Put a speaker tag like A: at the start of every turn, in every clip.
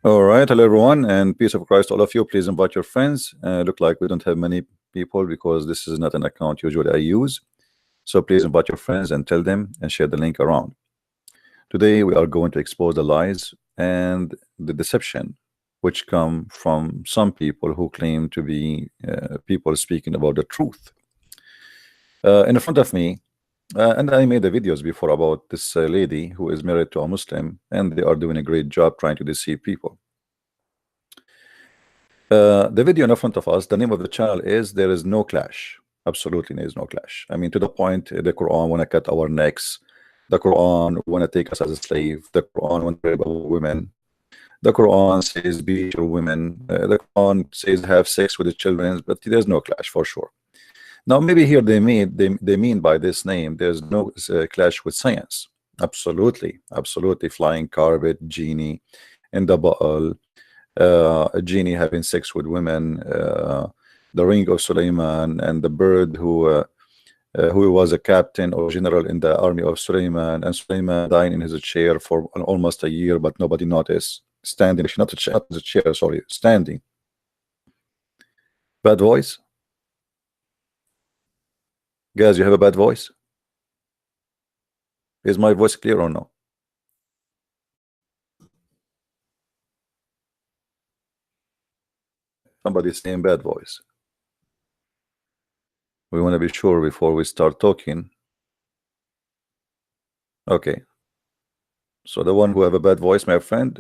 A: All right, hello everyone, and peace of Christ to all of you. Please invite your friends. Look like we don't have many people because this is not an account usually I use. So please invite your friends and tell them and share the link around. Today we are going to expose the lies and the deception which come from some people who claim to be people speaking about the truth. In front of me, and I made the videos before about this lady who is married to a Muslim, and they are doing a great job trying to deceive people. The video in front of us, the name of the channel is There Is No Clash. Absolutely, there is no clash. I mean, to the point, the Quran want to cut our necks. The Quran want to take us as a slave. The Quran want to rape our women. The Quran says beat your women. The Quran says have sex with the children, but there's no clash for sure. Now, maybe here they mean by this name, there's no clash with science. Absolutely, absolutely. Flying carpet, genie in the bottle, a genie having sex with women, the ring of Suleiman, and the bird who was a captain or general in the army of Suleiman, and Suleiman dying in his chair for almost a year, but nobody noticed. Standing, actually, not the chair, sorry, standing. Bad voice? Guys, you have a bad voice? Is my voice clear or no? Somebody's saying bad voice. We want to be sure before we start talking. Okay. So the one who have a bad voice, my friend,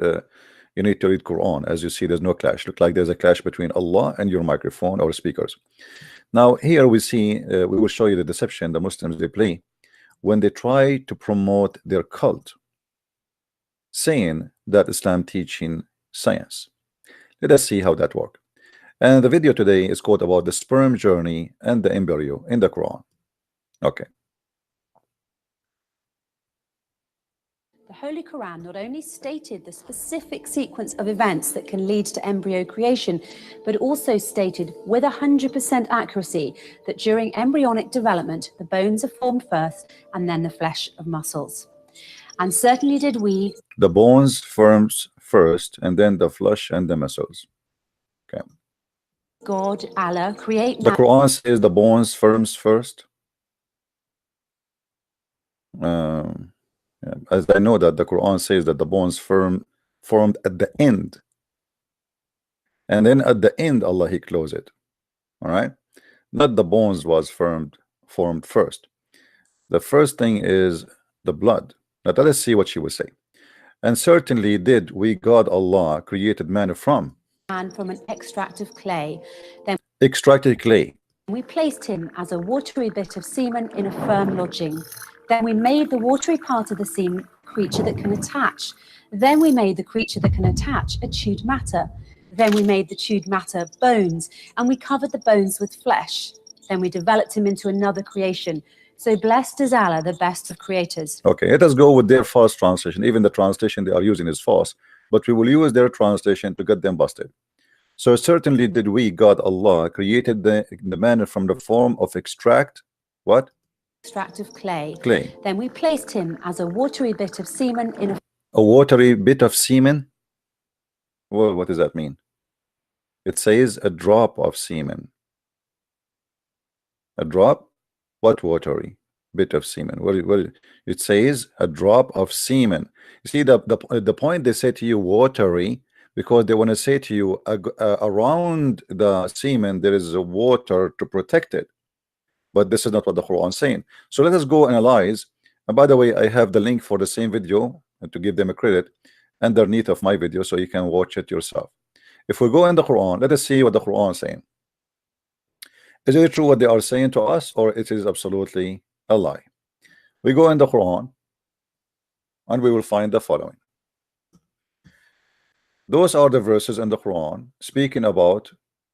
A: you need to read Quran. As you see, there's no clash. Look like there's a clash between Allah and your microphone or speakers. Now here we see, we will show you the deception the Muslims they play when they try to promote their cult, saying that Islam teaching science. Let us see how that works. And the video today is called about the sperm journey and the embryo in the Quran. Okay.
B: The Holy Quran not only stated the specific sequence of events that can lead to embryo creation, but also stated with 100% accuracy that during embryonic development, the bones are formed first and then the flesh of muscles. And certainly did we.
A: The bones forms first and then the flesh and the muscles. Okay.
B: God, Allah, create.
A: The Quran says the bones forms first. As I know that the Quran says that the bones formed at the end, and then at the end Allah he closed it. All right, not the bones was formed first. The first thing is the blood. Now let us see what she will say. And certainly did we God Allah created man from
B: an extract of clay, then
A: extracted clay.
B: We placed him as a watery bit of semen in a firm lodging. Then we made the watery part of the semen creature that can attach. Then we made the creature that can attach a chewed matter. Then we made the chewed matter bones, and we covered the bones with flesh. Then we developed him into another creation. So blessed is Allah, the best of creators.
A: Okay, let us go with their false translation. Even the translation they are using is false, but we will use their translation to get them busted. So certainly did we, God Allah, created the man from the form of extract, what?
B: Extract of clay.
A: Clay.
B: Then we placed him as a watery bit of semen in
A: a watery bit of semen. Well, what does that mean? It says a drop of semen. A drop? What watery bit of semen? Well, it says a drop of semen. You see the point they say to you watery, because they want to say to you around the semen there is a water to protect it, but this is not what the Quran is saying. So let us go analyze. And by the way, I have the link for the same video to give them a credit underneath of my video, so you can watch it yourself. If we go in the Quran, let us see what the Quran is saying. Is it true what they are saying to us, or it is absolutely a lie? We go in the Quran and we will find the following. Those are the verses in the Quran speaking about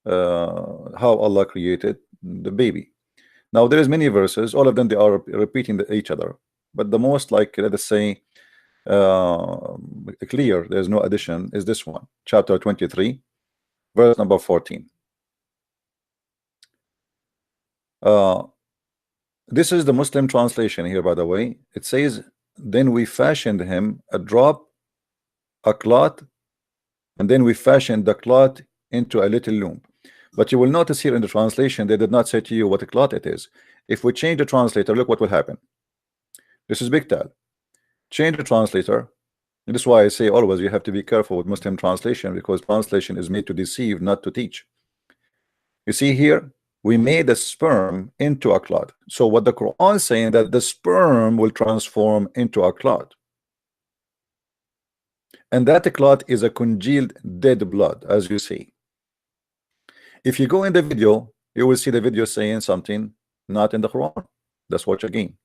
A: how Allah created the baby. Now there is many verses, all of them they are repeating each other, but the most, like, let us say clear, there's no addition, is this one, chapter 23 verse number 14. This is the Muslim translation here, by the way. It says, then we fashioned him a drop, a clot and then we fashioned the clot into a little loom. But you will notice here in the translation, they did not say to you what a clot it is. If we change the translator, look what will happen. This is big tal. Change the translator. And this is why I say always you have to be careful with Muslim translation, because translation is made to deceive, not to teach. You see here, we made the sperm into a clot. So what the Quran is saying, that the sperm will transform into a clot. And that clot is a congealed dead blood, as you see. If you go in the video, you will see the video saying something not in the Quran. Let's watch again.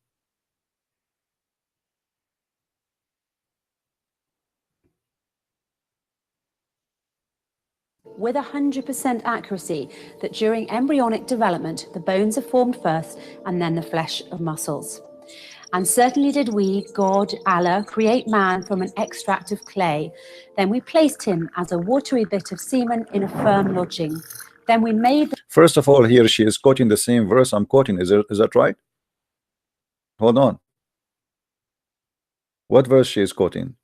B: With 100% accuracy that during embryonic development, the bones are formed first and then the flesh of muscles. And certainly did we, God, Allah, create man from an extract of clay. Then we placed him as a watery bit of semen in a firm lodging. Then we made...
A: First of all, here she is quoting the same verse I'm quoting. Is that right? Hold on. What verse she is quoting?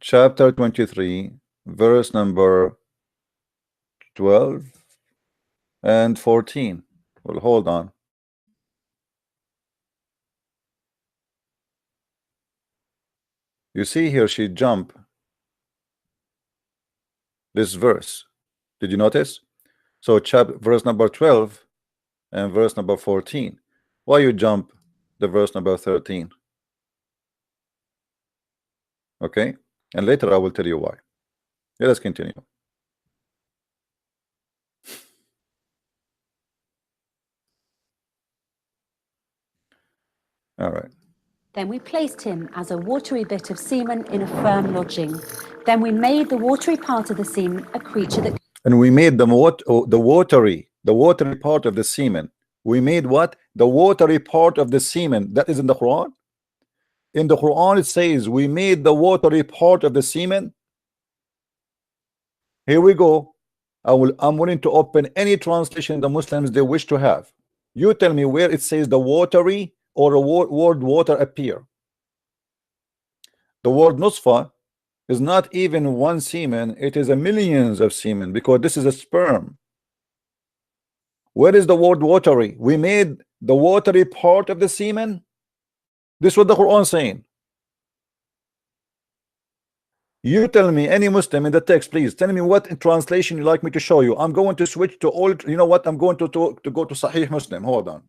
A: Chapter 23, verse number 12 and 14. Well, hold on. You see here she jump this verse. Did you notice? So verse number 12 and verse number 14. Why you jump the verse number 13? Okay, and later I will tell you why. Let us continue. All right.
B: Then we placed him as a watery bit of semen in a firm lodging. Then we made the watery part of the semen a creature that...
A: And we made the watery part of the semen. We made what? The watery part of the semen. That is in the Quran. In the Quran it says we made the watery part of the semen. Here we go. I'm willing to open any translation the Muslims they wish to have. You tell me where it says the watery or a word water appear. The word nusfa is not even one semen, it is a millions of semen, because this is a sperm. Where is the word watery? We made the watery part of the semen. This is what the Quran is saying. You tell me, any Muslim in the text, please tell me what translation you like me to show you. I'm going to switch to all. You know what? I'm going to go to Sahih Muslim. Hold on.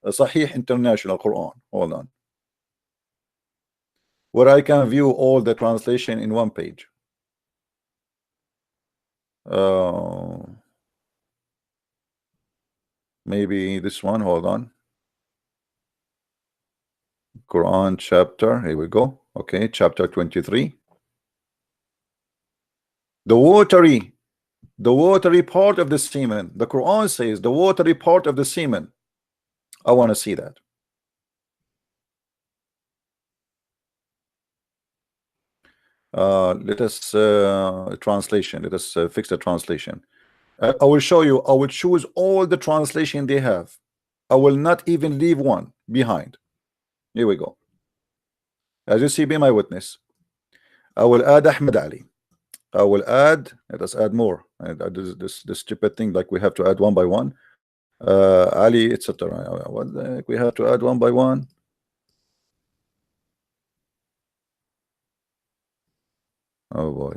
A: Sahih International Quran. Hold on. Where I can view all the translation in one page. Maybe this one. Hold on. Quran chapter. Here we go. Okay, chapter 23. The watery part of the semen. The Quran says the watery part of the semen. I want to see that. Let us translation. Let us fix the translation. I will show you. I will choose all the translation they have. I will not even leave one behind. Here we go. As you see, be my witness. I will add Ahmed Ali. I will add. Let us add more. This stupid thing, like we have to add one by one. Ali, etc. What the heck? We have to add one by one. Oh boy.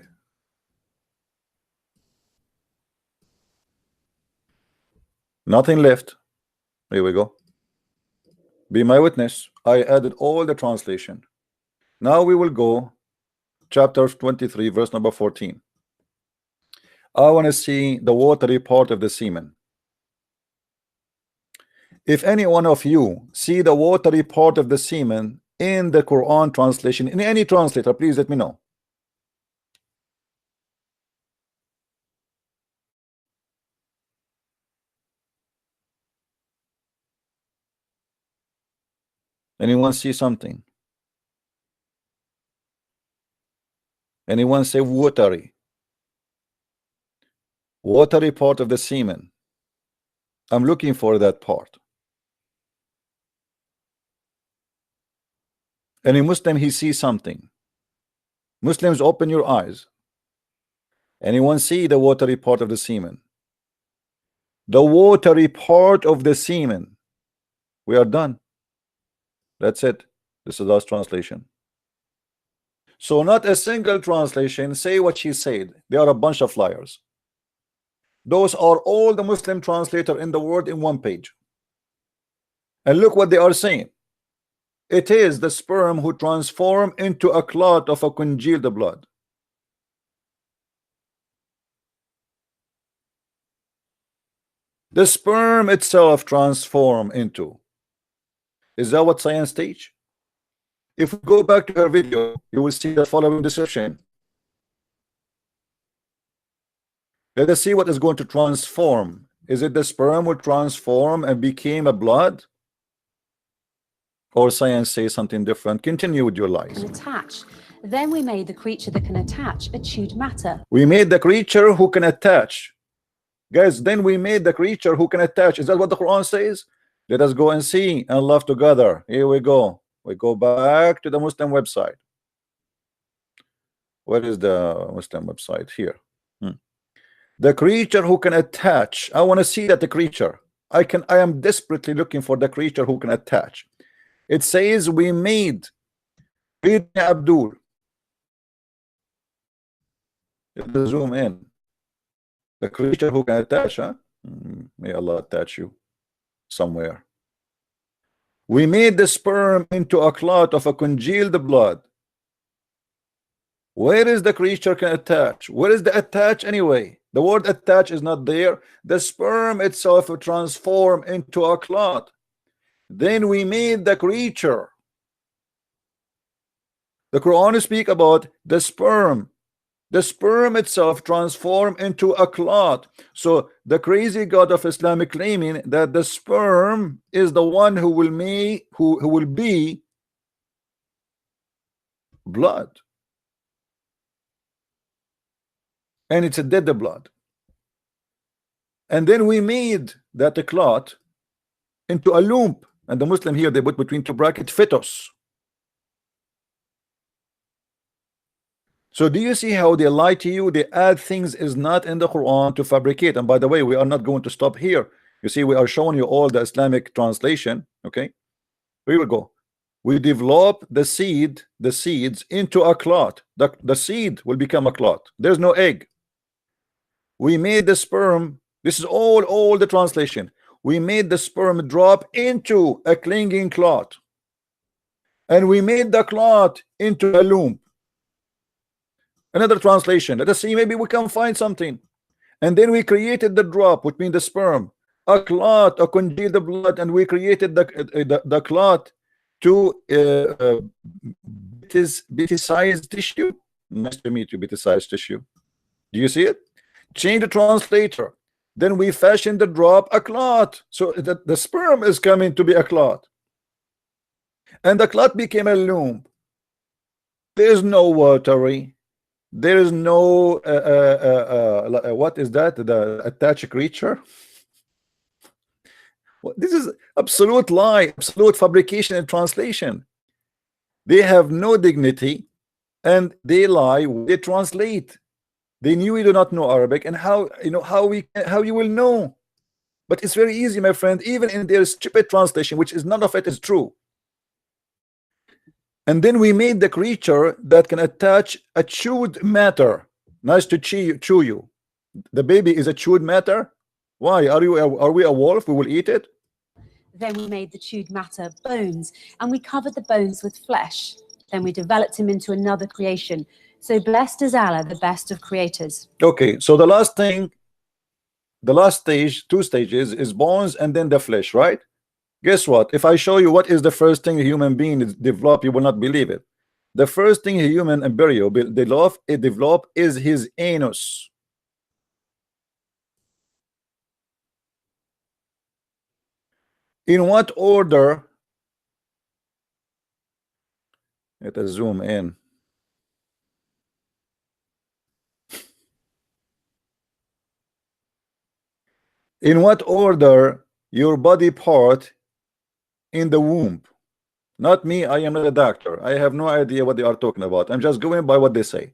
A: Nothing left. Here we go. Be my witness. I added all the translation. Now we will go chapter 23, verse number 14. I want to see the watery part of the semen. If any one of you see the watery part of the semen in the Quran translation, in any translator, please let me know. Anyone see something? Anyone say watery? Watery part of the semen. I'm looking for that part. Any Muslim, he sees something. Muslims, open your eyes. Anyone see the watery part of the semen? The watery part of the semen. We are done. That's it. This is the last translation. So not a single translation say what she said. They are a bunch of liars. Those are all the Muslim translator in the world in one page. And look what they are saying. It is the sperm who transform into a clot of a congealed blood. The sperm itself transform into. Is that what science teach? If we go back to her video, you will see the following description. Let us see what is going to transform. Is it the sperm will transform and became a blood? Or science says something different? Continue with your lies.
B: Can attach. Then we made the creature that can attach a chewed matter.
A: We made the creature who can attach. Guys, then we made the creature who can attach. Is that what the Quran says? Let us go and see and love together. Here we go. We go back to the Muslim website. Where is the Muslim website? Here. The creature who can attach. I want to see that the creature. I am desperately looking for the creature who can attach. It says we made. Read Abdul. Let's zoom in. The creature who can attach, huh? May Allah attach you somewhere. We made the sperm into a clot of a congealed blood. Where is the creature can attach? Where is the attach anyway? The word attach is not there. The sperm itself will transform into a clot. Then we made the creature. The Quran speak about the sperm. The sperm itself transform into a clot. So the crazy God of Islam claiming that the sperm is the one who will be blood. And it's a dead blood. And then we made that clot into a lump. And the Muslim here, they put between two brackets fetus. So do you see how they lie to you? They add things is not in the Quran to fabricate. And by the way, we are not going to stop here. You see, we are showing you all the Islamic translation. Okay, here we go. We develop the seeds into a clot. The seed will become a clot. There's no egg. We made the sperm. This is all the translation. We made the sperm drop into a clinging clot. And we made the clot into a lump. Another translation. Let us see, maybe we can find something. And then we created the drop, which means the sperm, a clot, a congealed blood, and we created the clot to bite-sized tissue. Nice to meet you, bite-sized tissue. Do you see it? Change the translator. Then we fashioned the drop a clot. So the sperm is coming to be a clot. And the clot became a lump. There's no watery. There is no what is that? The attached creature. This is absolute lie, absolute fabrication and translation. They have no dignity and they lie. They translate. They knew you do not know Arabic, and how you will know? But it's very easy, my friend. Even in their stupid translation, which is none of it is true. And then we made the creature that can attach a chewed matter. Nice to chew you. The baby is a chewed matter. Why? Are we a wolf? We will eat it.
B: Then we made the chewed matter bones, and we covered the bones with flesh. Then we developed him into another creation. So blessed is Allah, the best of creators.
A: Okay, so the last thing, the last stage, two stages, is bones and then the flesh, right? Guess what? If I show you what is the first thing a human being develop, you will not believe it. The first thing a human embryo develop is his anus. In what order? Let us zoom in. In what order your body part in the womb? Not me, I am not a doctor. I have no idea what they are talking about. I'm just going by what they say.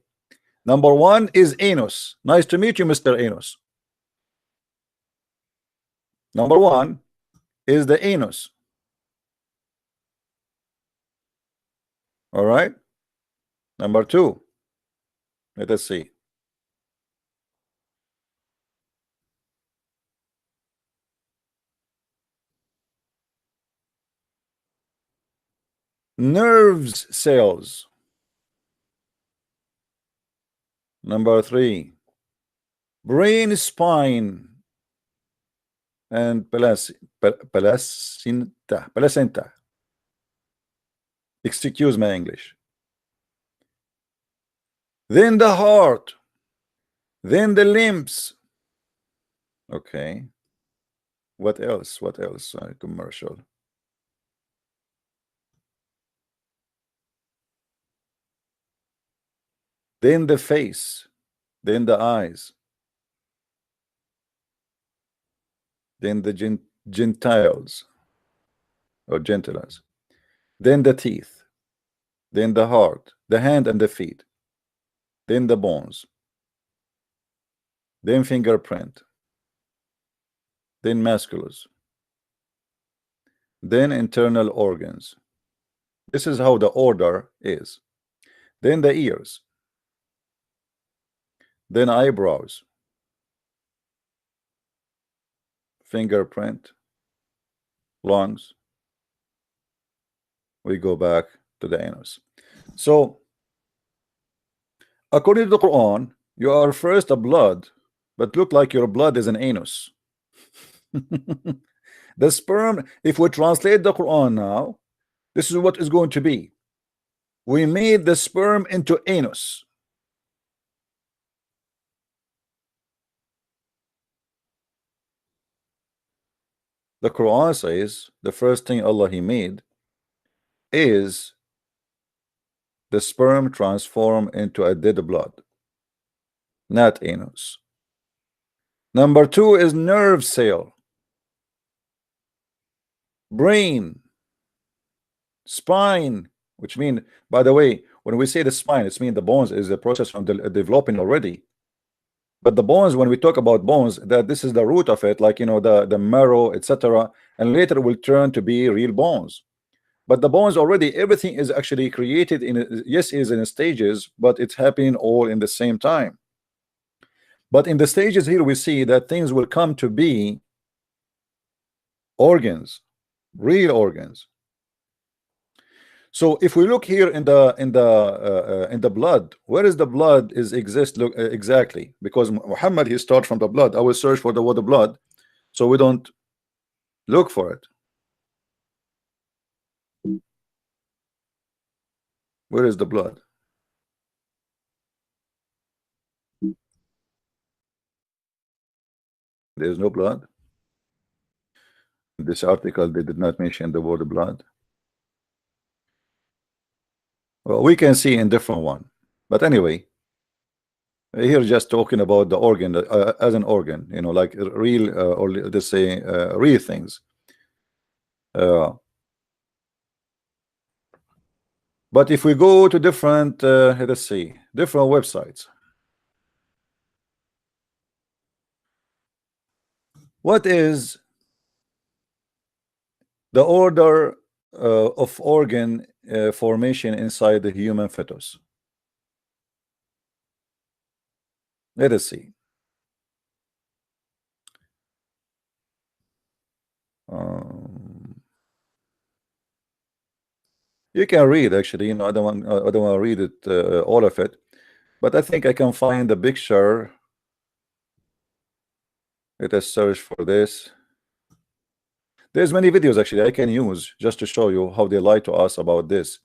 A: Number one is anus. Nice to meet you, Mr. Anus. Number one is the anus. All right. Number two, let us see. Nerves cells. Number three, brain spine and placenta. Excuse my English. Then the heart. Then the limbs. Okay. What else? What else? Commercial. Then the face. Then the eyes. Then the gentiles or gentiles. Then the teeth. Then the heart, the hand and the feet. Then the bones. Then fingerprint. Then musculus. Then internal organs. This is how the order is. Then the ears. Then eyebrows. Fingerprint. Lungs. We go back to the anus. So according to the Quran, you are first a blood, but look like your blood is an anus. The sperm, if we translate the Quran now, this is what is going to be. We made the sperm into anus. The Quran says the first thing Allah He made is the sperm transform into a dead blood, not anus. Number two is nerve cell, brain, spine, which mean, by the way, when we say the spine, it's mean the bones is the process from developing already. But the bones, when we talk about bones, that this is the root of it, like, you know, the marrow, etc., and later will turn to be real bones. But the bones already, everything is actually created in, yes, is in stages, but it's happening all in the same time. But in the stages here, we see that things will come to be organs, real organs. So if we look here in the blood, where is the blood is exist? Look exactly, because Muhammad he start from the blood. I will search for the word blood, so we don't look for it. Where is the blood? There is no blood. This article they did not mention the word blood. Well, we can see in different one, but anyway, here just talking about the organ as an organ, you know, like real or let's say real things. But if we go to different, let's see, different websites, what is the order of organ formation inside the human fetus? Let us see. You can read actually, you know, I don't want to read it all of it, but I think I can find the picture. Let us search for this. There's many videos actually I can use just to show you how they lie to us about this.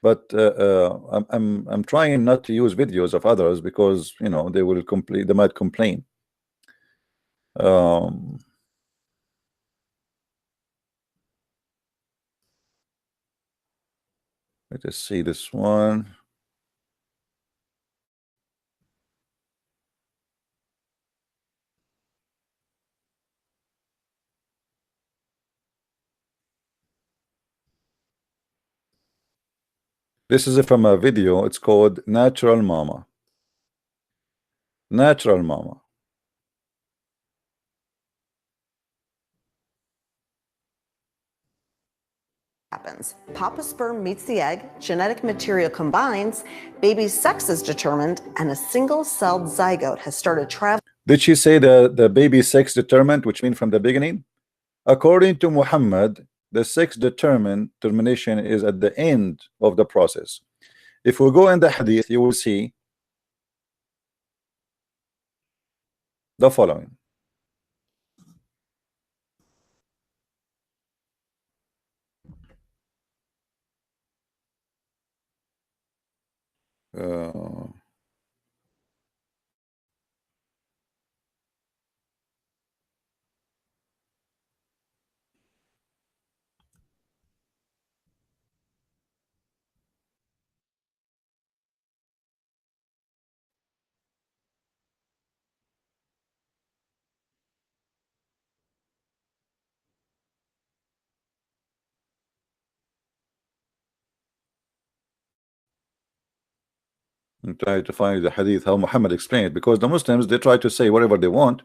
A: But I'm trying not to use videos of others because, you know, they will complain, they might complain. Let us see this one. This is from a video. It's called Natural Mama. Natural Mama.
C: Happens. Papa sperm meets the egg, genetic material combines, baby's sex is determined, and a single-celled zygote has started traveling.
A: Did she say the baby sex determined, which means from the beginning? According to Muhammad, the sex determination is at the end of the process. If we go in the hadith, you will see the following. I'm trying to find the hadith how Muhammad explained it, because the Muslims, they try to say whatever they want,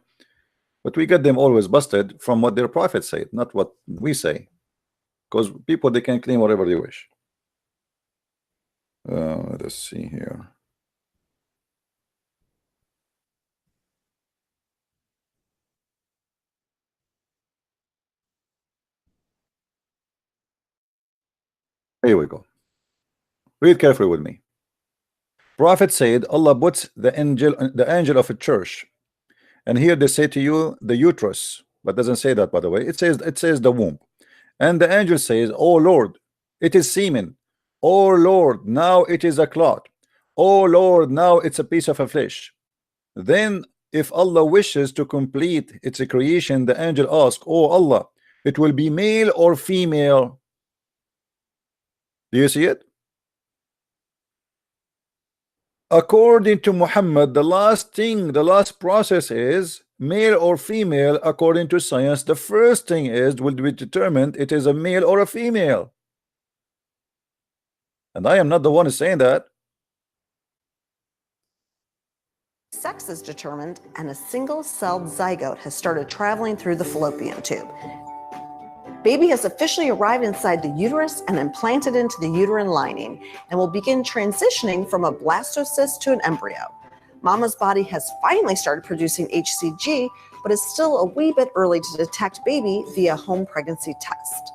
A: but we get them always busted from what their prophet said, not what we say, because people, they can claim whatever they wish. Let's see here. Here we go. Read carefully with me. Prophet said Allah puts the angel of a church, and here they say to you the uterus, but doesn't say that, by the way. It says the womb, and the angel says, oh Lord, it is semen. Oh Lord, now it is a clot. Oh Lord, now it's a piece of a flesh. Then if Allah wishes to complete its creation, the angel asks, oh Allah, it will be male or female? Do you see it? According to Muhammad, the last process is male or female. According to science, the first thing will be determined it is a male or a female. And I am not the one saying that.
C: Sex is determined, and a single-celled zygote has started traveling through the fallopian tube. Baby has officially arrived inside the uterus and implanted into the uterine lining and will begin transitioning from a blastocyst to an embryo. Mama's body has finally started producing HCG, but is still a wee bit early to detect baby via home pregnancy test.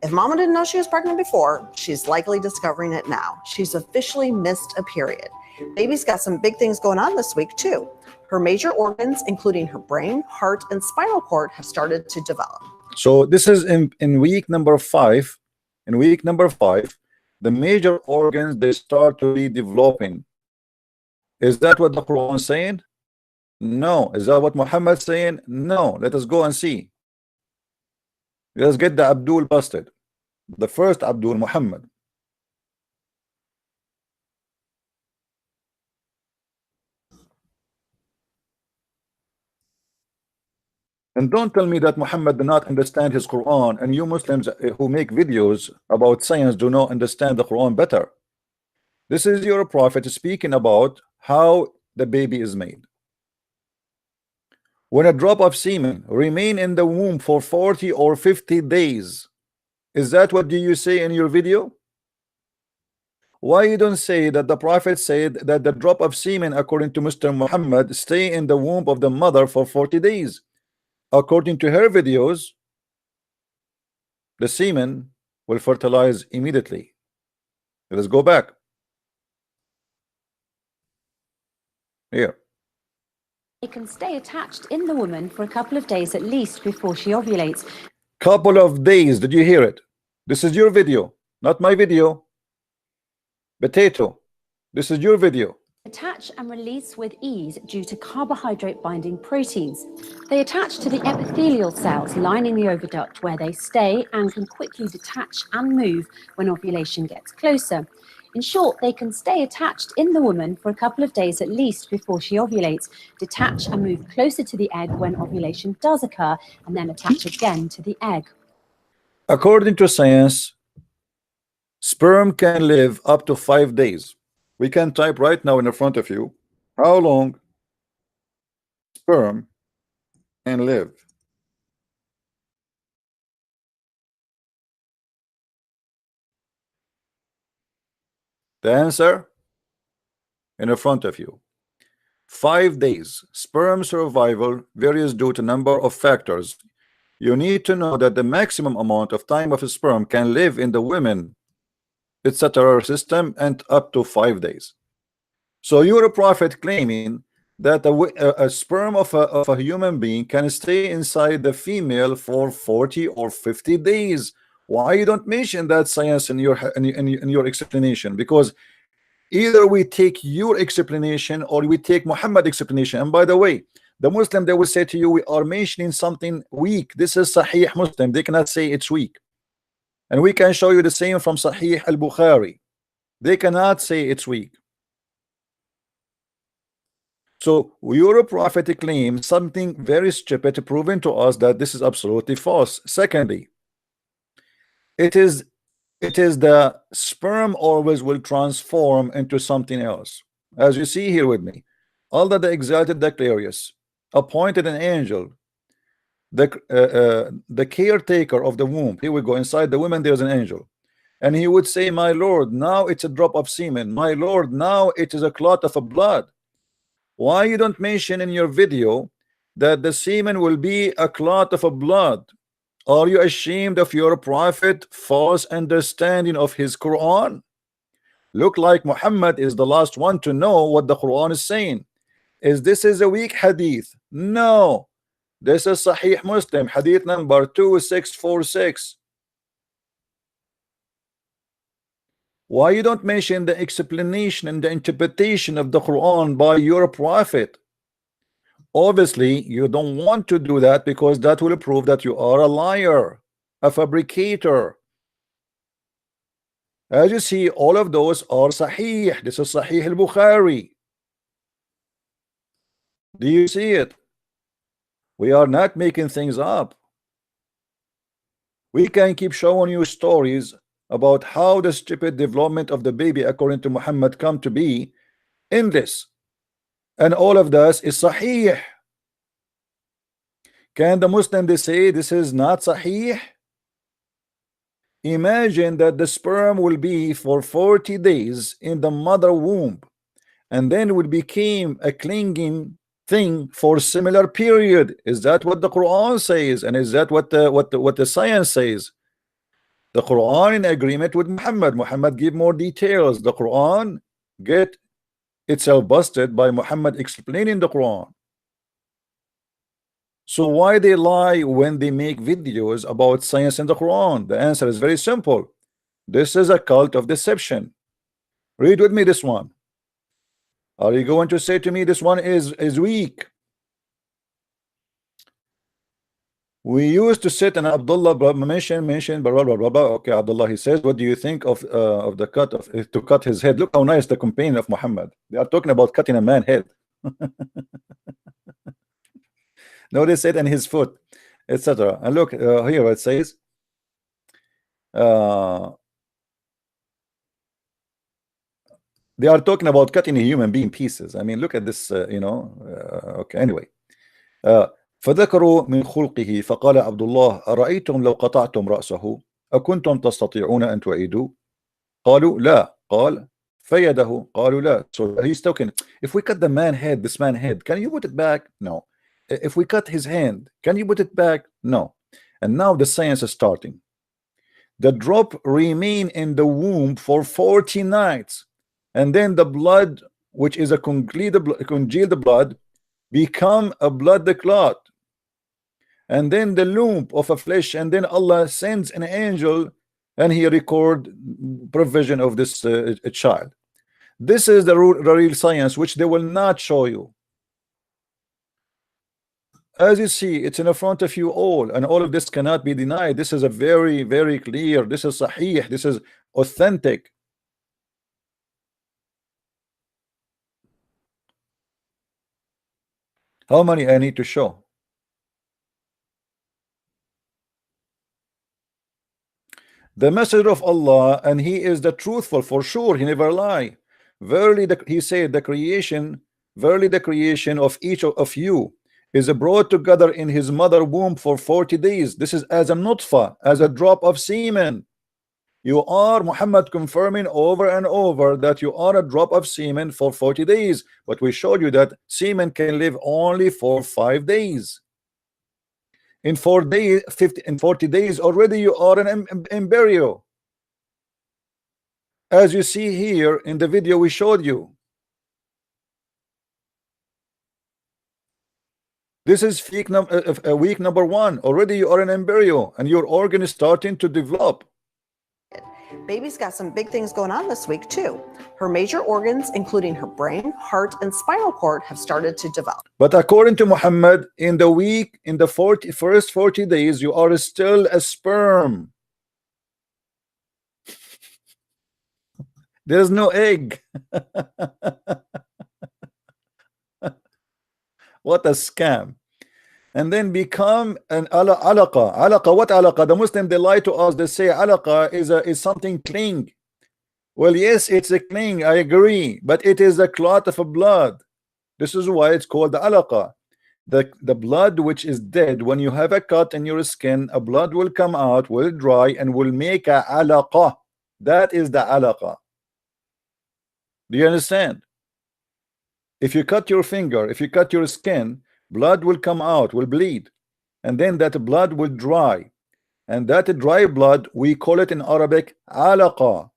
C: If Mama didn't know she was pregnant before, she's likely discovering it now. She's officially missed a period. Baby's got some big things going on this week too. Her major organs, including her brain, heart, and spinal cord, have started to develop.
A: So this is in week number 5. In week number 5, the major organs, they start to be developing. Is that what the Quran is saying? No. Is that what Muhammad is saying? No. Let us go and see. Let's get the Abdul busted. The first Abdul, Muhammad. And don't tell me that Muhammad did not understand his Quran, and you Muslims who make videos about science do not understand the Quran better. This is your prophet speaking about how the baby is made. When a drop of semen remain in the womb for 40 or 50 days, is that what do you say in your video? Why you don't say that the prophet said that the drop of semen, according to Mr. Muhammad, stay in the womb of the mother for 40 days? According to her videos, the semen will fertilize immediately. Let's go back. Here.
B: It can stay attached in the woman for a couple of days at least before she ovulates.
A: Couple of days. Did you hear it? This is your video, not my video. Potato, this is your video.
B: Attach and release with ease due to carbohydrate binding proteins. They attach to the epithelial cells lining the oviduct, where they stay and can quickly detach and move when ovulation gets closer. In short, they can stay attached in the woman for a couple of days at least before she ovulates, detach and move closer to the egg when ovulation does occur, and then attach again to the egg.
A: According to science, Sperm can live up to 5 days. We can type right now in front of you how long sperm can live. The answer in front of you. 5 days. Sperm survival varies due to number of factors. You need to know that the maximum amount of time of a sperm can live in the women, etc. system and up to 5 days. So you're a prophet claiming that a sperm of a human being can stay inside the female for 40 or 50 days. Why you don't mention that science in your explanation? Because either we take your explanation or we take Muhammad explanation. And by the way, the Muslim, they will say to you, we are mentioning something weak. This is Sahih Muslim. They cannot say it's weak. And we can show you the same from Sahih al-Bukhari. They cannot say it's weak. So your prophet claims something very stupid, proving to us that this is absolutely false. Secondly, it is the sperm always will transform into something else. As you see here with me, Allah the exalted, the glorious, appointed an angel, the caretaker of the womb. Here we go, inside the woman there's an angel, and he would say, my Lord, now it's a drop of semen. My Lord, now it is a clot of a blood. Why you don't mention in your video that the semen will be a clot of a blood? Are you ashamed of your prophet false understanding of his Quran? Look like Muhammad is the last one to know what the Quran is saying. Is this is a weak hadith? No, this is Sahih Muslim, hadith number 2646. Why you don't mention the explanation and the interpretation of the Quran by your prophet? Obviously you don't want to do that because that will prove that you are a liar, a fabricator. As you see, all of those are Sahih. This is Sahih al-Bukhari. Do you see it? We are not making things up. We can keep showing you stories about how the stupid development of the baby according to Muhammad come to be endless, and all of this is Sahih. Can the Muslim they say this is not Sahih? Imagine that the sperm will be for 40 days in the mother womb, and then will become a clinging thing for similar period. Is that what the Quran says? And is that what the science says? The Quran in agreement with Muhammad. Muhammad give more details. The Quran get itself busted by Muhammad explaining the Quran. So why they lie when they make videos about science in the Quran? The answer is very simple. This is a cult of deception. Read with me this one. Are you going to say to me this one is weak? We used to sit and Abdullah mention blah, blah, blah, blah. Okay, Abdullah, he says, what do you think of the cut of to cut his head? Look how nice the campaign of Muhammad. They are talking about cutting a man's head. Notice it and his foot, etc. And look here it says they are talking about cutting a human being pieces. I mean, look at this, okay, anyway. فذكروا من خلقه فقال عبد الله أرأيتم لو قطعتم رأسه أكنتم تستطيعون أن تعيدوا قالوا لا قال فيده قالوا لا. So he's talking, if we cut the man's head, this man's head, can you put it back? No. If we cut his hand, can you put it back? No. And now the science is starting. The drop remain in the womb for 40 nights, and then the blood, which is a congealed blood, become a blood clot, and then the lump of a flesh, and then Allah sends an angel and he record provision of this child. This is the real science, which they will not show you. As you see, it's in front of you all, and all of this cannot be denied. This is a very, very clear. This is sahih. This is authentic. How many I need to show? the messenger of Allah, and he is the truthful for sure, he never lie. Verily, he said, the creation, verily the creation of each of you is brought together in his mother womb for 40 days. This is as a nutfa, as a drop of semen. You are, Muhammad, confirming over and over that you are a drop of semen for 40 days, but we showed you that semen can live only for 5 days. In 40 days already you are an embryo, as you see here in the video we showed you. This is week number 1. Already you are an embryo and your organ is starting to develop.
C: Baby's got some big things going on this week too. Her major organs, including her brain, heart, and spinal cord, have started to develop.
A: But according to Muhammad, in the first 40 days, you are still a sperm. There's no egg. What a scam. And then become an alaqa. Alaqa, what alaqa? The Muslim, they lie to us. They say alaqa is something cling. Well, yes, it's a cling, I agree, but it is a clot of blood. This is why it's called the alaqa. The blood which is dead, when you have a cut in your skin, a blood will come out, will dry, and will make a alaqa. That is the alaqa. Do you understand? If you cut your finger, if you cut your skin, blood will come out, will bleed, and then that blood will dry, and that dry blood, we call it in Arabic alaqa.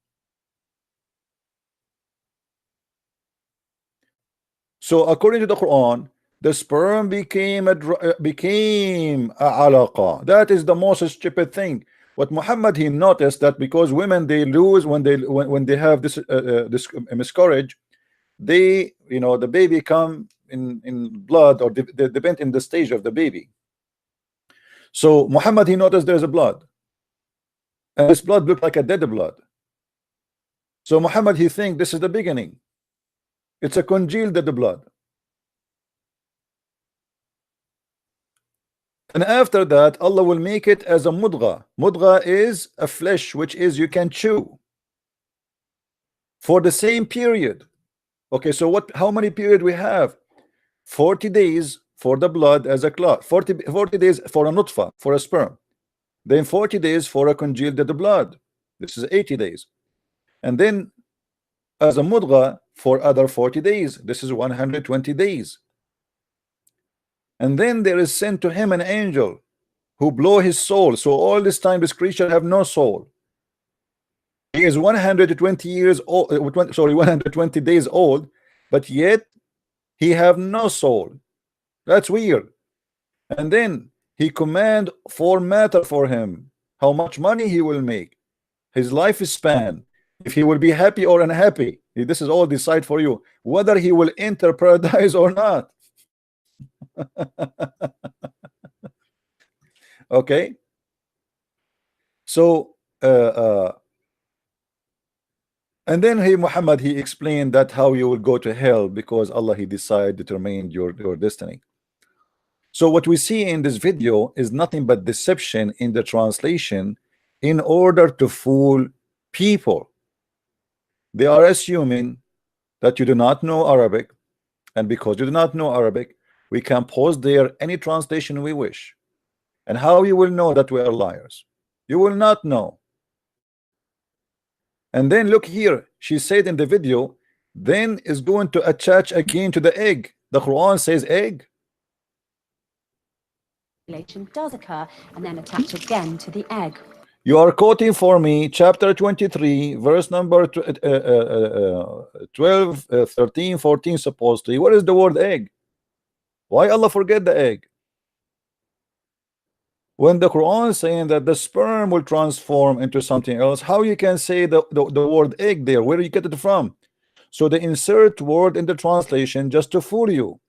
A: So according to the Quran, the sperm became a alaqa. That is the most stupid thing. What Muhammad, he noticed that because women, they lose when they have this miscarriage, they, you know, the baby come in blood, or they depend in the stage of the baby. So Muhammad, he noticed there's a blood, and this blood looked like a dead blood. So Muhammad, he think this is the beginning. It's a congealed dead blood. And after that, Allah will make it as a mudgha. Mudgha is a flesh which is you can chew for the same period. Okay, so how many period we have? 40 days for the blood as a clot, 40 days for a nutfa, for a sperm, then 40 days for a congealed dead blood. This is 80 days. And then as a mudgha for other 40 days. This is 120 days. And then there is sent to him an angel who blow his soul. So all this time this creature have no soul. He is 120 years old, 120 days old, but yet he have no soul. That's weird. And then he command for matter for him, how much money he will make, his lifespan, if he will be happy or unhappy. This is all decide for you, whether he will enter paradise or not. Okay, so and then Muhammad, he explained that how you will go to hell because Allah, he determined your destiny. So what we see in this video is nothing but deception in the translation in order to fool people. They are assuming that you do not know Arabic, and because you do not know Arabic, we can post there any translation we wish. And how you will know that we are liars? You will not know. And then look here, she said in the video, then is going to attach again to the egg. The Quran says egg.
B: Does occur and then attach again to the egg.
A: You are quoting for me chapter 23, verse number 12, 13, 14 supposedly. What is the word egg? Why Allah forget the egg? When the Quran is saying that the sperm will transform into something else, how you can say the word egg there? Where do you get it from? So they insert word in the translation just to fool you.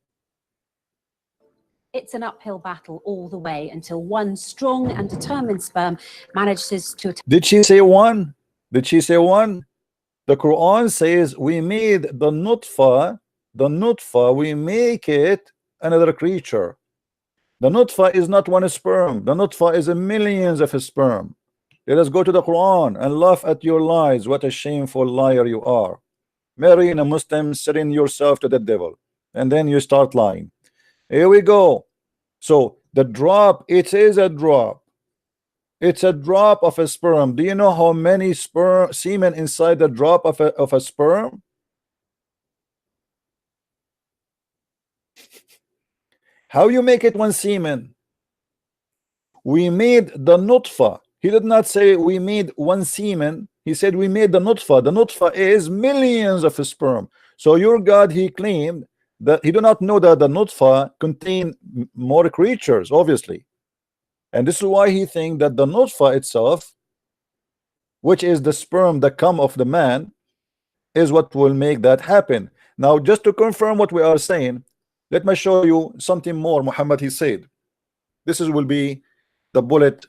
B: It's an uphill battle all the way until one strong and determined sperm manages to...
A: Did she say one? Did she say one? The Quran says we made the nutfa, we make it another creature. The nutfa is not one sperm. The nutfa is a millions of sperm. Let us go to the Quran and laugh at your lies. What a shameful liar you are. Marrying a Muslim, selling yourself to the devil, and then you start lying. Here we go. So the drop, it is a drop. It's a drop of a sperm. Do you know how many semen inside the drop of a sperm? How you make it one semen? We made the nutfa. He did not say we made one semen. He said we made the nutfa. The nutfa is millions of sperm. So your God, he claimed that he do not know that the nutfa contain more creatures, obviously. And this is why he think that the nutfa itself, which is the sperm that come of the man, is what will make that happen. Now, just to confirm what we are saying, let me show you something more Muhammad he said. This will be the bullet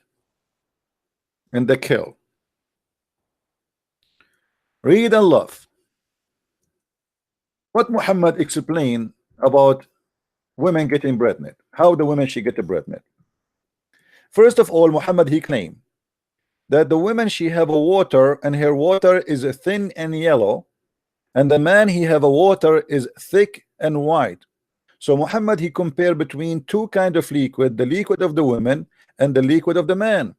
A: in the kill. Read and love what Muhammad explained about women getting pregnant, how the women should get pregnant. First of all, Muhammad he claimed that the women she have a water and her water is thin and yellow, and the man he have a water is thick and white. So Muhammad he compared between two kind of liquid, the liquid of the women and the liquid of the man.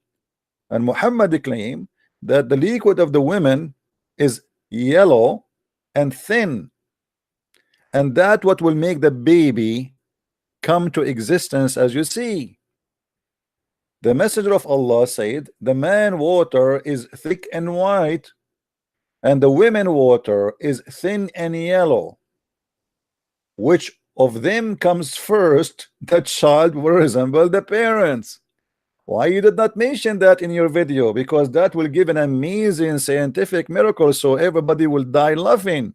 A: And Muhammad claimed that the liquid of the women is yellow and thin, and that what will make the baby come to existence. As you see, the messenger of Allah said the man water is thick and white, and the women water is thin and yellow. Which of them comes first? The child will resemble the parents. Why you did not mention that in your video? Because that will give an amazing scientific miracle, so everybody will die laughing.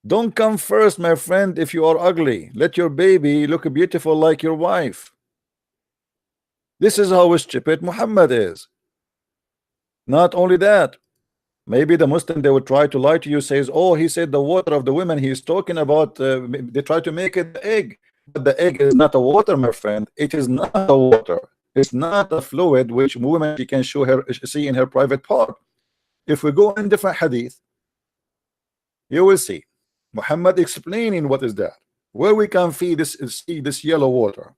A: Don't come first, my friend, if you are ugly. Let your baby look beautiful like your wife. This is how stupid Muhammad is. Not only that, maybe the Muslim, they would try to lie to you, says, oh, he said the water of the women he's talking about, they try to make it the egg. But the egg is not a water, my friend. It is not a water. It's not a fluid which woman she can see in her private part. If we go in different hadith, you will see Muhammad explaining what is that, where we can see this yellow water.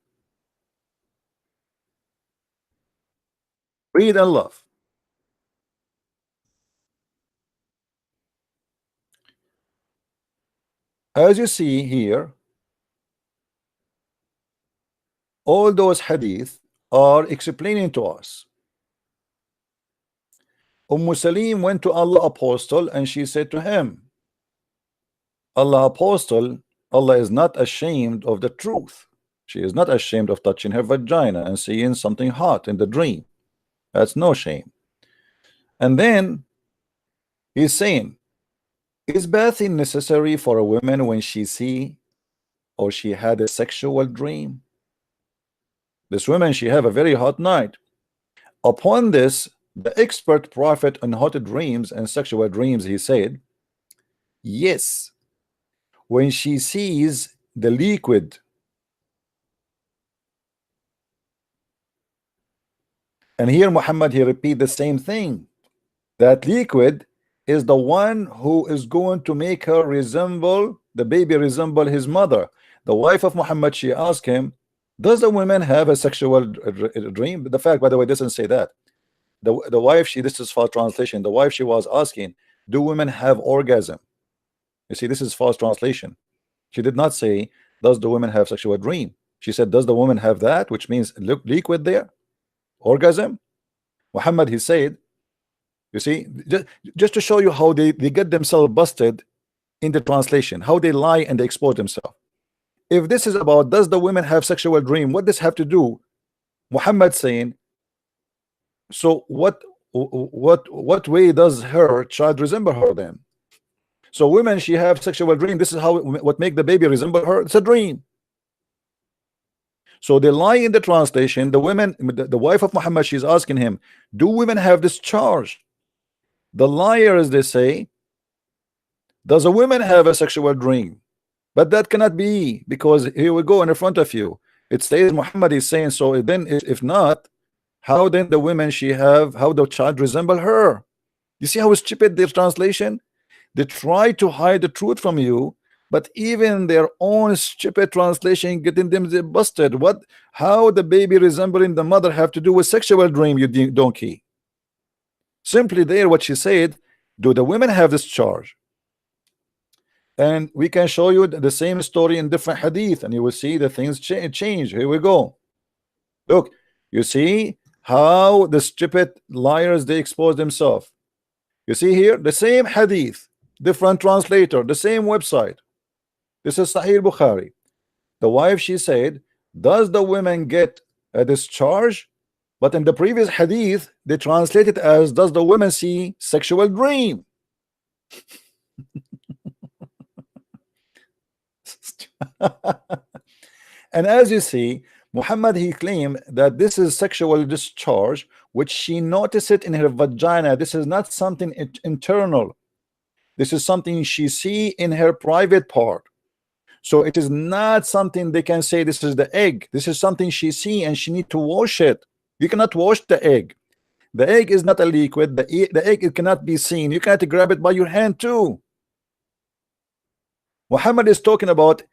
A: Read and love. As you see here, all those hadith are explaining to us. Salim went to Allah apostle and she said to him, Allah apostle, Allah is not ashamed of the truth. She is not ashamed of touching her vagina and seeing something hot in the dream. That's no shame. And then he's saying, is bathing necessary for a woman when she see or she had a sexual dream? This woman, she have a very hot night. Upon this, the expert prophet on hot dreams and sexual dreams, he said, yes, when she sees the liquid. And here Muhammad, he repeat the same thing. That liquid is the one who is going to make her resemble, the baby resemble his mother. The wife of Muhammad, she asked him, does a woman have a sexual dream? The fact, by the way, doesn't say that. The wife, this is false translation. The wife, she was asking, do women have orgasm? You see, this is false translation. She did not say, does the woman have sexual dream? She said, does the woman have that? Which means liquid there, orgasm. Muhammad, he said, you see, just to show you how they get themselves busted in the translation, how they lie and they expose themselves. If this is about does the women have sexual dream, what does have to do? Muhammad saying, so what way does her child resemble her then? So women, she have sexual dream. This is how what make the baby resemble her. It's a dream. So they lie in the translation. The women, the wife of Muhammad, she's asking him, do women have this charge? The liars, they say, does a woman have a sexual dream? But that cannot be, because here we go in front of you. It says Muhammad is saying, so then if not, How then the women how the child resemble her? You see how stupid their translation? They try to hide the truth from you, but even their own stupid translation getting them busted. How the baby resembling the mother have to do with sexual dream, you donkey? Simply there what she said, do the women have this charge? And we can show you the same story in different hadith, and you will see the things change. Here we go. Look, you see how the stupid liars they expose themselves. You see here the same hadith, different translator, the same website. This is Sahih Bukhari. The wife, she said, does the women get a discharge? But in the previous hadith they translate it as, does the women see sexual dream? And as you see, Muhammad, he claimed that this is sexual discharge which she noticed it in her vagina. This is not something internal. This is something she see in her private part. So it is not something they can say this is the egg. This is something she see and she need to wash it. You cannot wash the egg. The egg is not a liquid. The egg, it cannot be seen. You cannot grab it by your hand too. Muhammad is talking about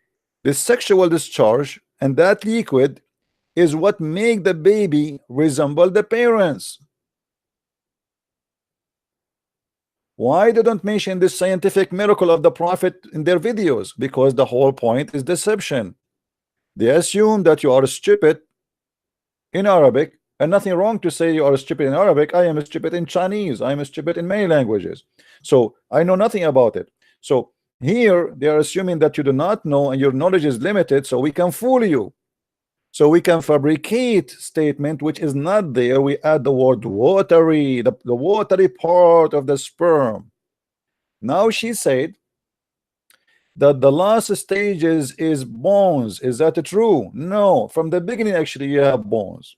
A: the sexual discharge, and that liquid is what make the baby resemble the parents. Why they don't mention this scientific miracle of the Prophet in their videos? Because the whole point is deception. They assume that you are stupid in Arabic, and nothing wrong to say you are stupid in Arabic. I am stupid in Chinese. I am stupid in many languages. So I know nothing about it. So here they are assuming that you do not know and your knowledge is limited, so we can fool you. So we can fabricate statement which is not there. We add the word watery, the watery part of the sperm. Now she said that the last stages is bones. Is that true? No, from the beginning actually you have bones,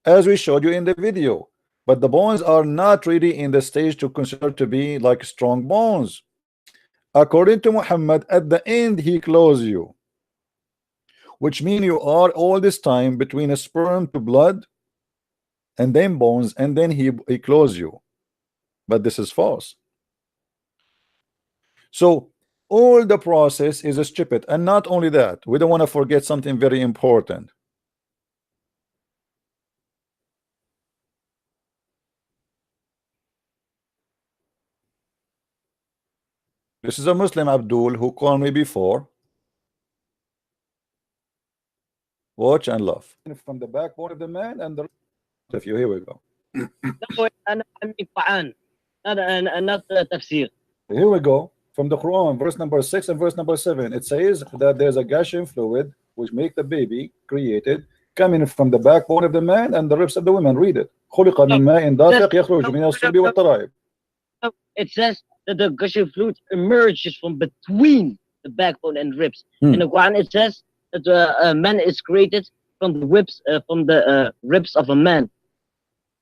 A: as we showed you in the video, but the bones are not really in the stage to consider to be like strong bones. According to Muhammad, at the end he closes you, which means you are all this time between a sperm to blood and then bones, and then he closes you. But this is false. So all the process is stupid. And not only that, we don't want to forget something very important. This is a Muslim, Abdul, who called me before. Watch and love. From the backbone of the man and the of you. Here we go.
D: not tafsir.
A: Here we go. From the Quran, verse number 6 and verse number 7. It says that there's a gashing fluid which make the baby created coming from the backbone of the man and the ribs of the woman. Read it.
D: It says that the gushing fluid emerges from between the backbone and ribs. In the Quran, it says that a man is created from the ribs of a man.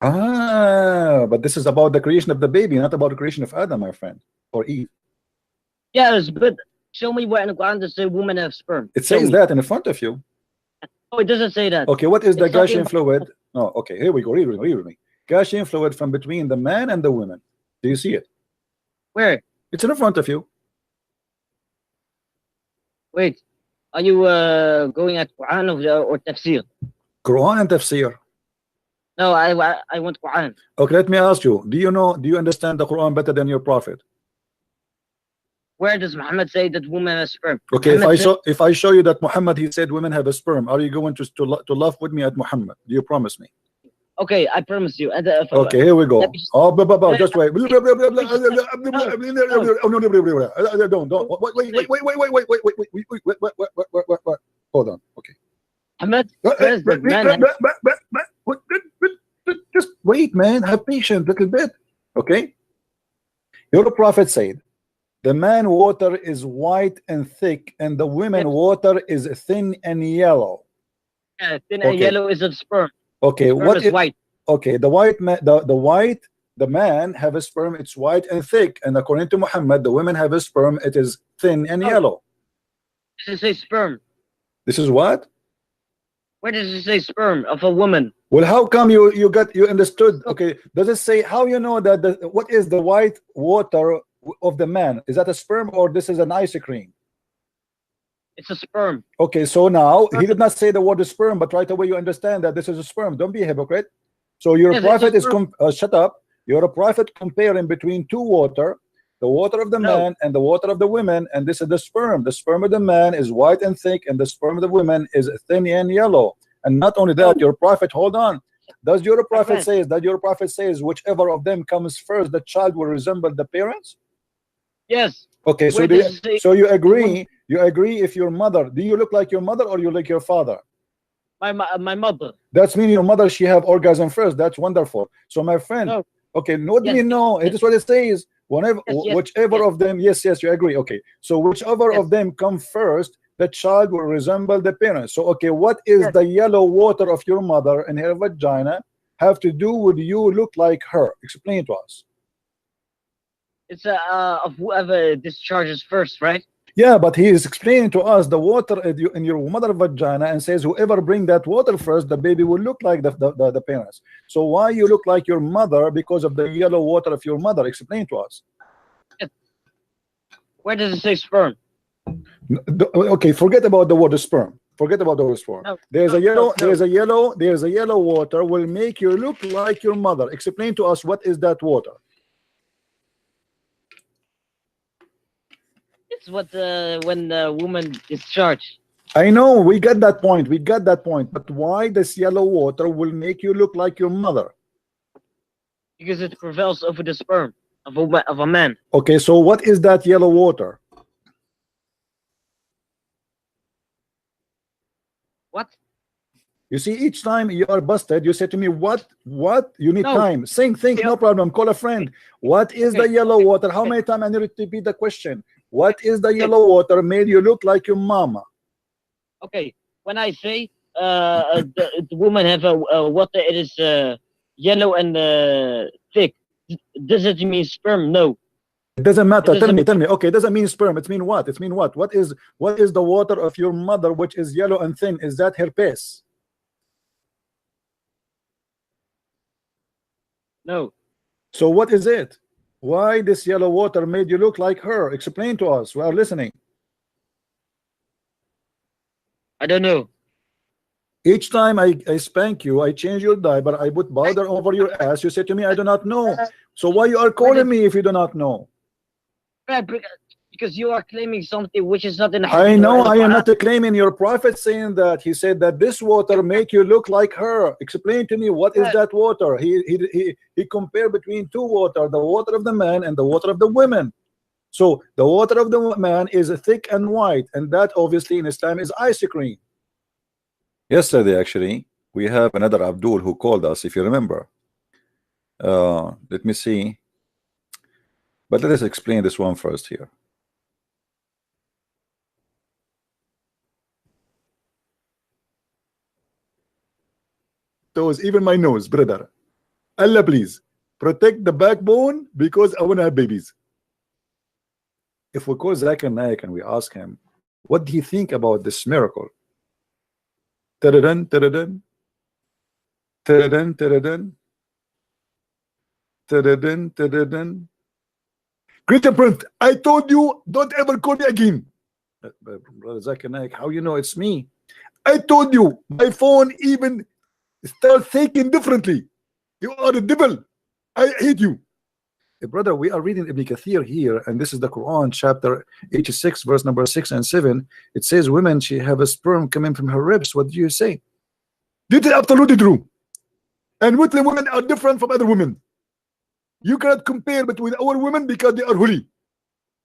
A: But this is about the creation of the baby, not about the creation of Adam, my friend, or Eve.
D: Yes, but show me where in the Quran does say women have sperm.
A: It says that in front of you.
D: Oh, it doesn't say that.
A: Okay, what is the gushing fluid? Oh, okay, here we go. Read with me. Gushing fluid from between the man and the woman. Do you see it?
D: Where?
A: It's in front of you.
D: Wait, are you going at Quran or tafsir?
A: Quran and tafsir.
D: No, I want Quran.
A: Okay, let me ask you. Do you understand the Quran better than your prophet?
D: Where does Muhammad say that women have sperm?
A: Okay, if I show you that Muhammad he said women have a sperm, are you going to laugh with me at Muhammad? Do you promise me?
D: Okay, I promise you.
A: Okay, here we go. Oh, just wait. Don't. Wait. Hold on. Okay.
D: Muhammad,
A: just wait, man. Have patience a little bit. Okay. Your prophet said, the man water is white and thick, and the women water is thin and yellow.
D: Yeah, thin and yellow is a sperm.
A: Okay,
D: sperm
A: what
D: is white?
A: Okay, the man have a sperm, it's white and thick, and according to Muhammad, the women have a sperm, it is thin and yellow.
D: This is a sperm.
A: This is what?
D: Where does it say sperm of a woman?
A: Well, how come you understood? Okay, does it say how you know that what is the white water of the man? Is that a sperm or this is an ice cream?
D: It's a sperm.
A: Okay, so now he did not say the word sperm, but right away you understand that this is a sperm. Don't be a hypocrite. So your
D: Yes,
A: prophet
D: it's
A: is shut up. You're a prophet comparing between two water, the water of the
D: No.
A: man and the water of the women, and this is the sperm. The sperm of the man is white and thick, and the sperm of the women is thin and yellow. And not only that, your prophet, hold on. Does your prophet says whichever of them comes first, the child will resemble the parents?
D: Yes.
A: Okay, so
D: Where does it say
A: so you agree if your mother, do you look like your mother or you like your father?
D: my mother?
A: That's meaning your mother, she have orgasm first. That's wonderful. So my friend,
D: No.
A: okay, what do
D: Yes,
A: you know? It is what it says. Whenever,
D: Yes,
A: whichever of them, yes, you agree. Okay, so whichever
D: Yes.
A: of them come first, the child will resemble the parents. So okay, what is
D: Yes.
A: the yellow water of your mother in her vagina have to do with you look like her? Explain to us.
D: It's of whoever discharges first, right?
A: Yeah, but he is explaining to us the water in your mother vagina and says whoever bring that water first, the baby will look like the parents. So why you look like your mother? Because of the yellow water of your mother. Explain to us.
D: Where does it say sperm?
A: Okay, forget about the word sperm. Forget about the word sperm.
D: No,
A: There's
D: no,
A: a yellow,
D: no, no.
A: there's a yellow water will make you look like your mother. Explain to us what is that water.
D: It's what when the woman discharges.
A: I know we got that point. We got that point. But why this yellow water will make you look like your mother?
D: Because it prevails over the sperm of a man.
A: Okay, so what is that yellow water?
D: What?
A: You see, each time you are busted, you say to me, what? You need
D: No.
A: time. Think, no problem. Call a friend. What is the
D: Okay.
A: yellow water? How many times I need to repeat the question? What is the yellow water made you look like your mama?
D: Okay. When I say the woman have a water, it is yellow and thick. Does it mean sperm? No.
A: It doesn't matter.
D: It doesn't
A: Tell me. Okay, it doesn't mean sperm. It mean what? It mean what? What is the water of your mother, which is yellow and thin? Is that herpes?
D: No.
A: So what is it? Why this yellow water made you look like her? Explain to us. We are listening.
D: I don't know.
A: Each time I spank you, I change your diaper, I put powder over your ass, you say to me, I do not know. So why you are calling me if you do not know?
D: Because you are claiming something which is not in the
A: I
D: hadith
A: know
D: or the
A: I am
D: Quran.
A: not claiming. Your prophet saying that. He said that this water make you look like her. Explain to me what is that water. He compared between two water, the water of the man and the water of the women. So the water of the man is thick and white, and that obviously in Islam is ice cream. Yesterday actually we have another Abdul who called us, if you remember. Let me see, but let us explain this one first here. Toes, even my nose, brother. Allah, please protect the backbone because I want to have babies. If we call Zakir Naik and we ask him, what do you think about this miracle? Taradan, taradan, taradan, taradan, taradan, taradan. Greater Prince, I told you don't ever call me again. Brother Zakir Naik, how you know it's me? I told you my phone even starts thinking differently. You are a devil. I hate you. Brother, we are reading Ibn Kathir here, and this is the Quran, chapter 86, verse number 6 and 7. It says, women, she have a sperm coming from her ribs. What do you say? This is absolutely true. And Muslim women are different from other women. You cannot compare between our women because they are holy,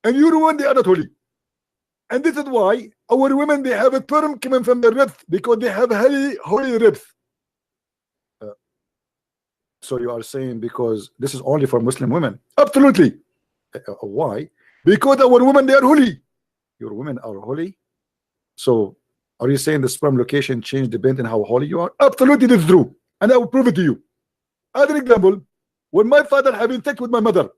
A: and your women, they are not holy. And this is why our women, they have a sperm coming from their ribs because they have holy ribs. So you are saying because this is only for Muslim women? Absolutely. Why? Because our women, they are holy. Your women are holy. So are you saying the sperm location change depending on how holy you are? Absolutely, this is true, and I will prove it to you. As an example, when my father having sex with my mother,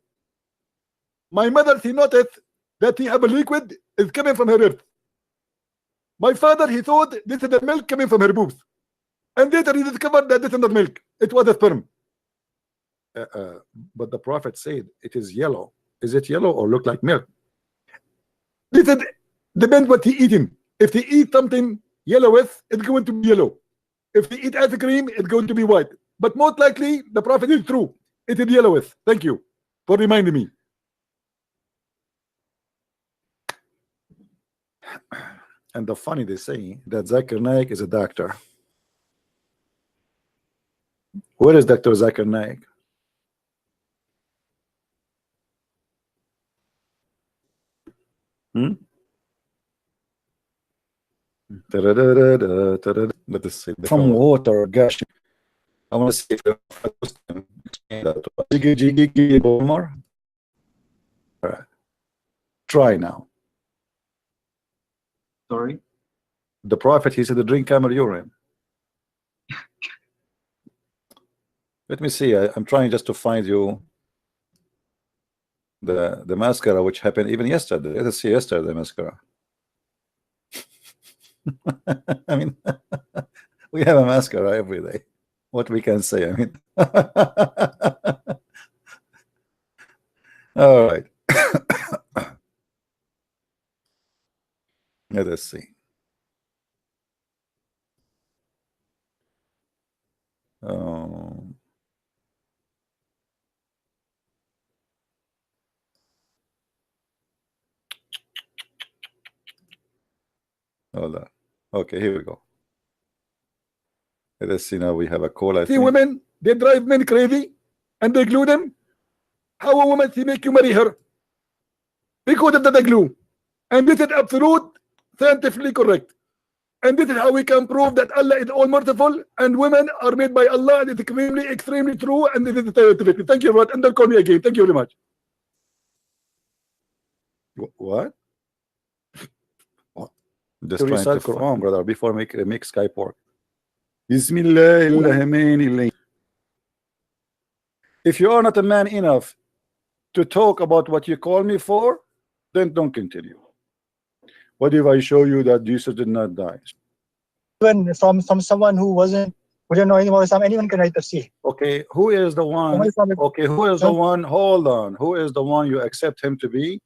A: he noticed that he have a liquid is coming from her ribs. My father, he thought this is the milk coming from her boobs.
E: and later he discovered that it's not milk, it was a sperm. But the Prophet said it is yellow. Is it yellow or look like milk? This depends what he eating. If he eat something yellow with, it's going to be yellow. If he eat ice cream, it's going to be white. But most likely, the Prophet is true. It is yellow with. Thank you for reminding me. And the funny, they say that Zakir Naik is a doctor. Where is Dr. Zakir Naik? Let us see. From water gushing. I want to see if more. All right. Try now.
F: Sorry.
E: The Prophet, he said to drink camel urine. Let me see. I'm trying just to find you the mascara which happened even yesterday. Let us see yesterday mascara. I mean, we have a mascara every day. What we can say, I mean. All right. Let us see. Hold on. Okay, here we go. Let us see now. We have a call. I think women, they drive men crazy and they glue them. How a woman to make you marry her? Because of the glue. And this is absolute scientifically correct. And this is how we can prove that Allah is all merciful and women are made by Allah, and it's extremely true, and this is scientific. Thank you very much. And don't call me again. Thank you very much. What? Just trying to Quran, brother, before make Skype work. Bismillah. If you are not a man enough to talk about what you call me for, then don't continue. What if I show you that Jesus did not die?
F: Even from someone who didn't know anything about Islam, anyone can write tafsir.
E: Okay, who is the one? Okay, who is the one? Hold on. Who is the one you accept him to be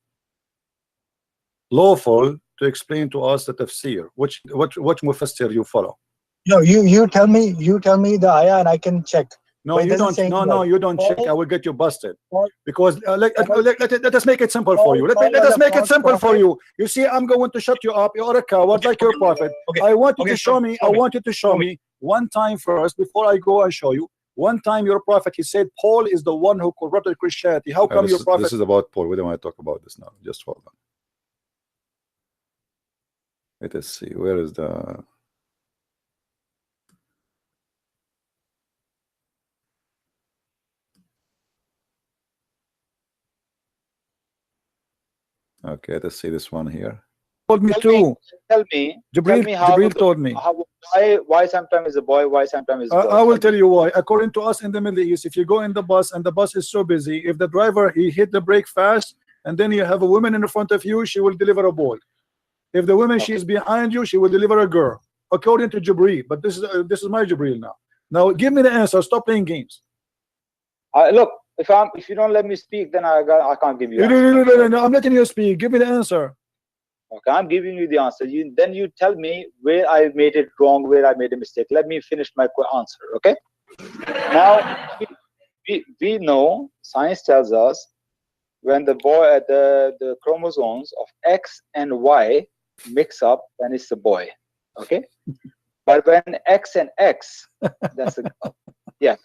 E: lawful to explain to us the tafsir? Which mufassir you follow?
F: No, you tell me the ayah and I can check.
E: No, you don't. No, you don't check. I will get you busted. Because let us make it simple for you. Let us make it simple for you. You see, I'm going to shut you up. You're a coward like your prophet.
F: Okay.
E: I want you to show me. I want you to show me one time first before I go and show you. One time your prophet, he said Paul is the one who corrupted Christianity. How come your prophet? This is about Paul. We don't want to talk about this now. Just hold on. Let us see. Where is the? Okay, let's see this one here. Told me too.
G: Tell me
E: Jibril told me.
G: Why sometimes is a boy, why sometimes is a girl?
E: I will tell you why. According to us in the Middle East, if you go in the bus and the bus is so busy, if the driver he hit the brake fast and then you have a woman in front of you, she will deliver a boy. If the woman she's behind you, she will deliver a girl. According to Jibril, but this is my Jibril now. Now give me the answer. Stop playing games.
G: Look. If you don't let me speak, then I can't give you.
E: No, I'm letting you speak. Give me the answer.
G: Okay, I'm giving you the answer. Then you tell me where I made it wrong, where I made a mistake. Let me finish my answer. Okay. Now we know science tells us when the chromosomes of X and Y mix up, then it's a boy. Okay. But when X and X, that's a girl. Yeah.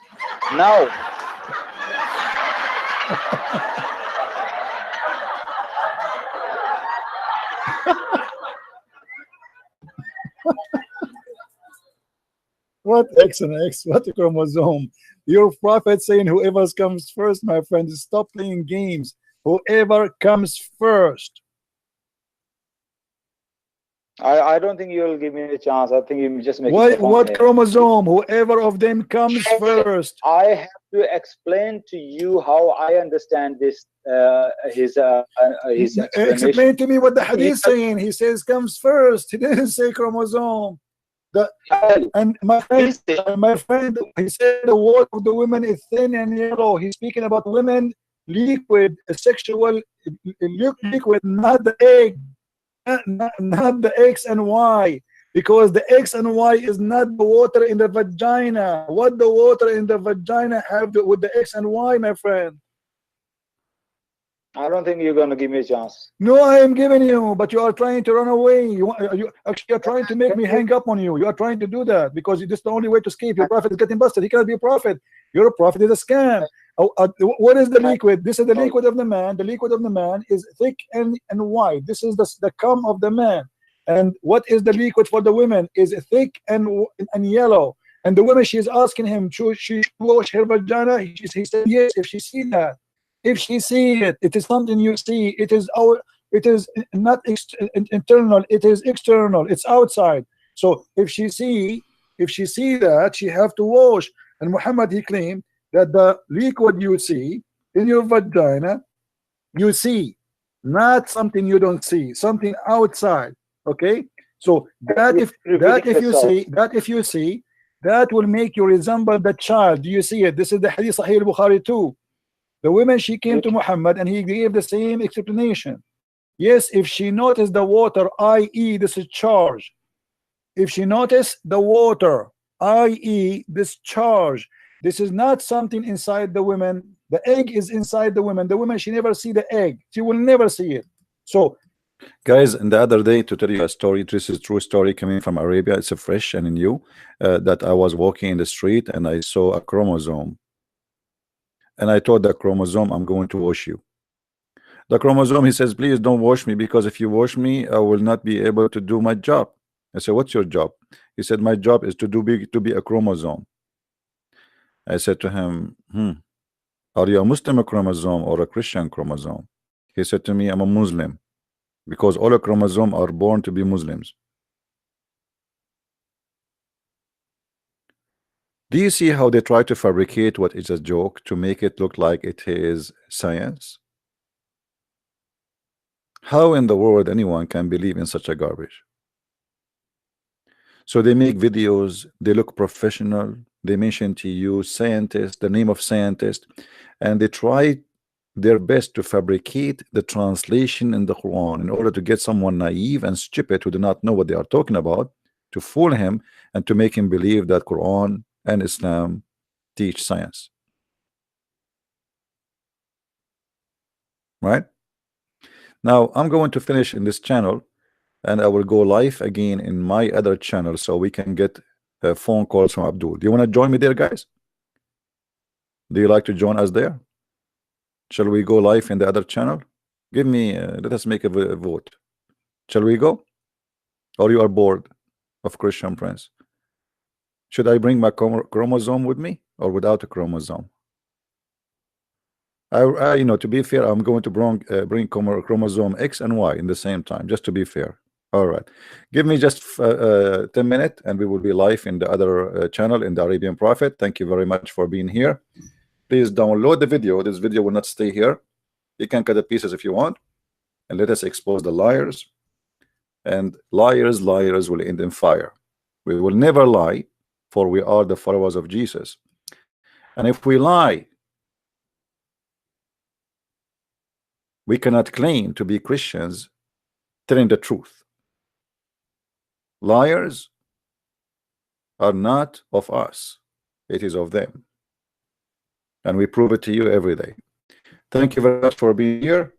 G: Now.
E: What X and X? What a chromosome? Your prophet saying whoever comes first, my friend, stop playing games. Whoever comes first.
G: I don't think you'll give me a chance. I think you just make
E: what chromosome? Whoever of them comes first.
G: I have to explain to you how I understand this. His explanation.
E: Explain to me what the hadith is saying. He says comes first. He didn't say chromosome. And my friend, he said the water of the women is thin and yellow. He's speaking about women liquid, sexual liquid, not the egg, not the X and Y, because the X and Y is not the water in the vagina. What the water in the vagina have to, with the X and Y, my friend?
G: I don't think you're going to give me a chance.
E: No, I am giving you, but you are trying to run away. You actually are trying to make me hang up on you. You are trying to do that because this is the only way to escape. Your prophet is getting busted. He cannot be a prophet. Your prophet is a scam. What is the liquid? This is the liquid of the man. The liquid of the man is thick and wide. This is the cum of the man. And what is the liquid for the women is thick and yellow. And the woman, she is asking him, should she wash her vagina? He said yes, if she see that. If she see it, it is something you see. It is not internal. It is external. It's outside. So if she see that, she have to wash. And Muhammad, he claimed that the liquid you see in your vagina, you see, not something you don't see, something outside. Okay. So that if you see, that will make you resemble the child. Do you see it? This is the Hadith Sahih al-Bukhari too. The woman, she came to Muhammad and he gave the same explanation. Yes, if she noticed the water, i.e. this is charge. If she noticed the water, i.e. this charge, this is not something inside the woman. The egg is inside the woman. The woman, she never see the egg. She will never see it. So,
A: guys, and the other day, to tell you a story, this is a true story coming from Arabia. It's a fresh and new, that I was walking in the street and I saw a chromosome. And I told the chromosome, I'm going to wash you. The chromosome, he says, please don't wash me, because if you wash me, I will not be able to do my job. I said, what's your job? He said, my job is to be a chromosome. I said to him, are you a Muslim chromosome or a Christian chromosome? He said to me, I'm a Muslim, because all chromosomes are born to be Muslims. Do you see how they try to fabricate what is a joke to make it look like it is science? How in the world anyone can believe in such a garbage? So they make videos, they look professional, they mention to you scientist, the name of scientist, and they try their best to fabricate the translation in the Quran in order to get someone naive and stupid who do not know what they are talking about, to fool him and to make him believe that Quran and Islam teach science. Right? Now I'm going to finish in this channel and I will go live again in my other channel so we can get phone calls from Abdul. Do you want to join me there, guys? Do you like to join us there? Shall we go live in the other channel? Give me, let us make a vote. Shall we go? Or you are bored of Christian Prince? Should I bring my chromosome with me or without a chromosome? I you know, to be fair, I'm going to bring chromosome X and Y in the same time, just to be fair. All right, give me just 10 minutes and we will be live in the other channel in the Arabian Prophet. Thank you very much for being here. Please download the video. This video will not stay here. You can cut the pieces if you want, and let us expose the liars. And liars will end in fire. We will never lie, for we are the followers of Jesus. And if we lie, we cannot claim to be Christians telling the truth. Liars are not of us, it is of them. And we prove it to you every day. Thank you very much for being here.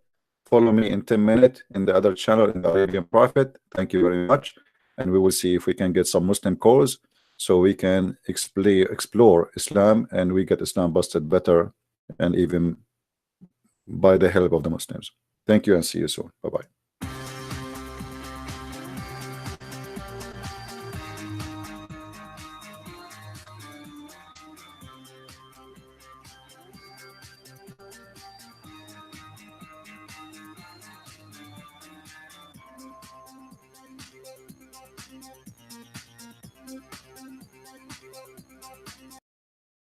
A: Follow me in 10 minutes in the other channel in the Arabian Prophet. Thank you very much. And we will see if we can get some Muslim calls so we can explore Islam and we get Islam busted better and even by the help of the Muslims. Thank you and see you soon. Bye-bye.